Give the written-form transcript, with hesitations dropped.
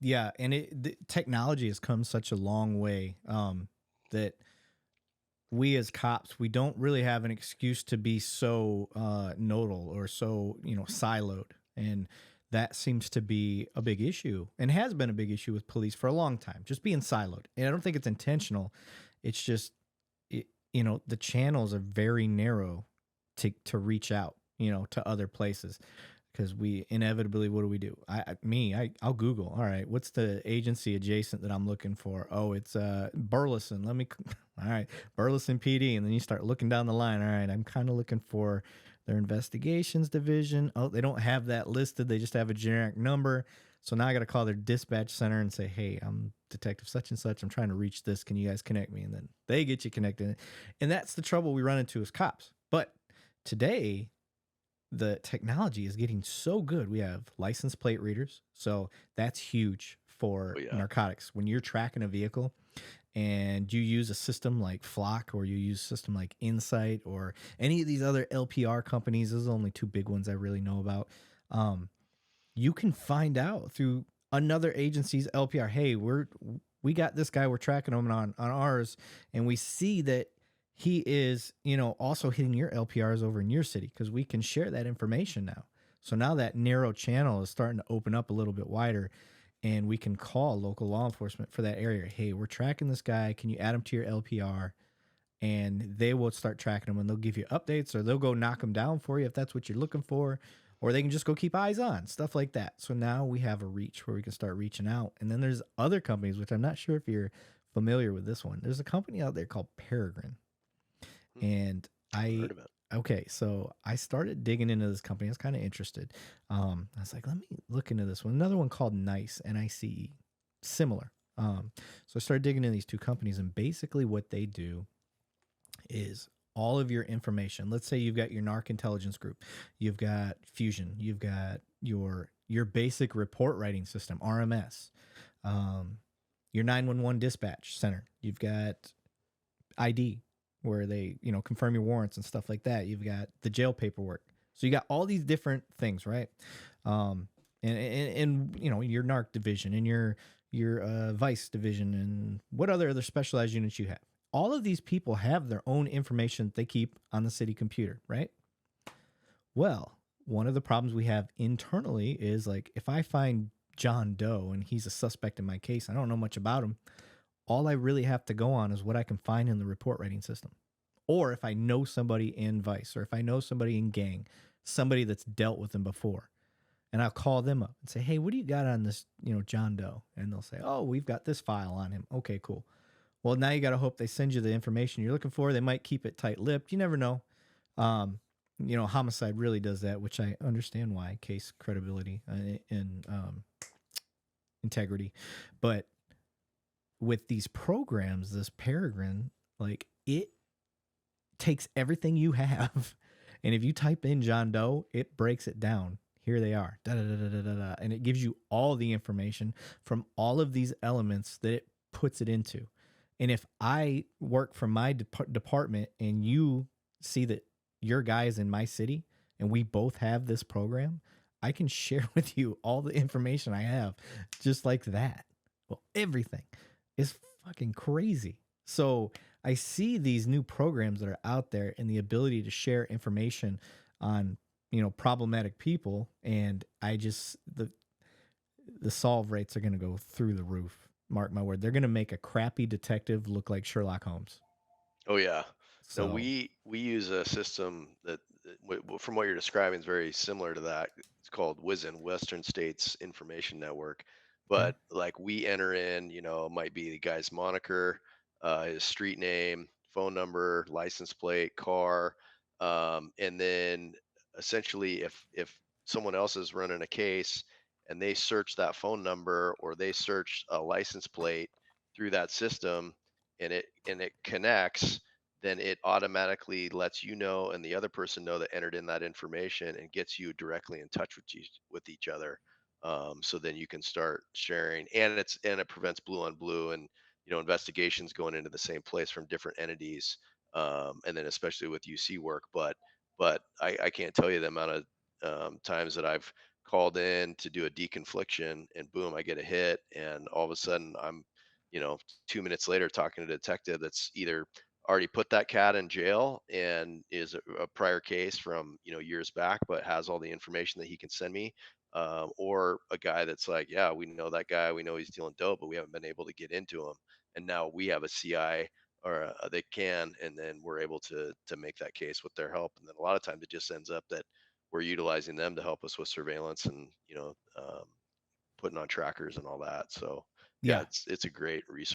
Yeah, and the technology has come such a long way that we as cops we don't really have an excuse to be so nodal or so siloed, and that seems to be a big issue and has been a big issue with police for a long time, just being siloed. And I don't think it's intentional. It's just it, the channels are very narrow to reach out to other places, because we inevitably, what do? I'll Google. All right, what's the agency adjacent that I'm looking for? Oh, it's Burleson. All right, Burleson PD, and then you start looking down the line. All right, I'm kind of looking for their investigations division. Oh, they don't have that listed. They just have a generic number. So now I got to call their dispatch center and say, "Hey, I'm Detective such and such. I'm trying to reach this. Can you guys connect me?" And then they get you connected. And that's the trouble we run into as cops. But today, the technology is getting so good. We have license plate readers. So that's huge Oh for yeah. narcotics. When you're tracking a vehicle and you use a system like Flock, or you use a system like Insight, or any of these other LPR companies, those are the only two big ones I really know about. Um, you can find out through another agency's LPR, hey, we got this guy, we're tracking him on ours, and we see that he is, also hitting your LPRs over in your city, because we can share that information now. So now that narrow channel is starting to open up a little bit wider, and we can call local law enforcement for that area. Hey, we're tracking this guy. Can you add him to your LPR? And they will start tracking them, and they'll give you updates, or they'll go knock them down for you if that's what you're looking for, or they can just go keep eyes on stuff like that. So now we have a reach where we can start reaching out. And then there's other companies, which I'm not sure if you're familiar with this one. There's a company out there called Peregrine. Hmm. And I've I heard of it. okay, so I started digging into this company. I was kind of interested. I was like, let me look into this one. Another one called Nice, NICE, similar. So I started digging into these two companies, and basically what they do is all of your information. Let's say you've got your narc intelligence group, you've got Fusion, you've got your basic report writing system, RMS, um, your 911 dispatch center, you've got ID, where they confirm your warrants and stuff like that. You've got the jail paperwork. So you got all these different things, right? Um, and your narc division, and your vice division, and what other specialized units you have. All of these people have their own information that they keep on the city computer, right? Well, one of the problems we have internally is, like, if I find John Doe and he's a suspect in my case, I don't know much about him. All I really have to go on is what I can find in the report writing system. Or if I know somebody in Vice, or if I know somebody in gang, somebody that's dealt with them before, and I'll call them up and say, "Hey, what do you got on this, John Doe?" And they'll say, "Oh, we've got this file on him." Okay, cool. Well, now you got to hope they send you the information you're looking for. They might keep it tight-lipped. You never know. Um, homicide really does that, which I understand why, case credibility and integrity. But with these programs, this Peregrine, like, it takes everything you have, and if you type in John Doe, it breaks it down. Here they are, da da da da da da, and it gives you all the information from all of these elements that it puts it into. And if I work from my department, and you see that your guy is in my city, and we both have this program, I can share with you all the information I have, just like that. Well, everything is fucking crazy. So I see these new programs that are out there, and the ability to share information on problematic people, and I just the solve rates are going to go through the roof. Mark my word, they're going to make a crappy detective look like Sherlock Holmes. Oh yeah. No, So we use a system from what you're describing, is very similar to that. It's called WISN, Western States Information Network. okay, But like we enter in, might be the guy's moniker, his street name, phone number, license plate, car, and then essentially, if someone else is running a case and they search that phone number or they search a license plate through that system, and it connects, then it automatically lets you know and the other person know that entered in that information and gets you directly in touch with each other. So then you can start sharing, and it prevents blue on blue, and investigations going into the same place from different entities, and then especially with UC work. But I can't tell you the amount of times that I've called in to do a deconfliction, and boom, I get a hit, and all of a sudden I'm, you know, 2 minutes later talking to a detective that's either already put that cat in jail and is a prior case from, you know, years back, but has all the information that he can send me, or a guy that's like, yeah, we know that guy, we know he's dealing dope, but we haven't been able to get into him, and now we have a CI, or they can, and then we're able to make that case with their help, and then a lot of times it just ends up that we're utilizing them to help us with surveillance and, you know, putting on trackers and all that. So yeah, Yeah. it's a great resource.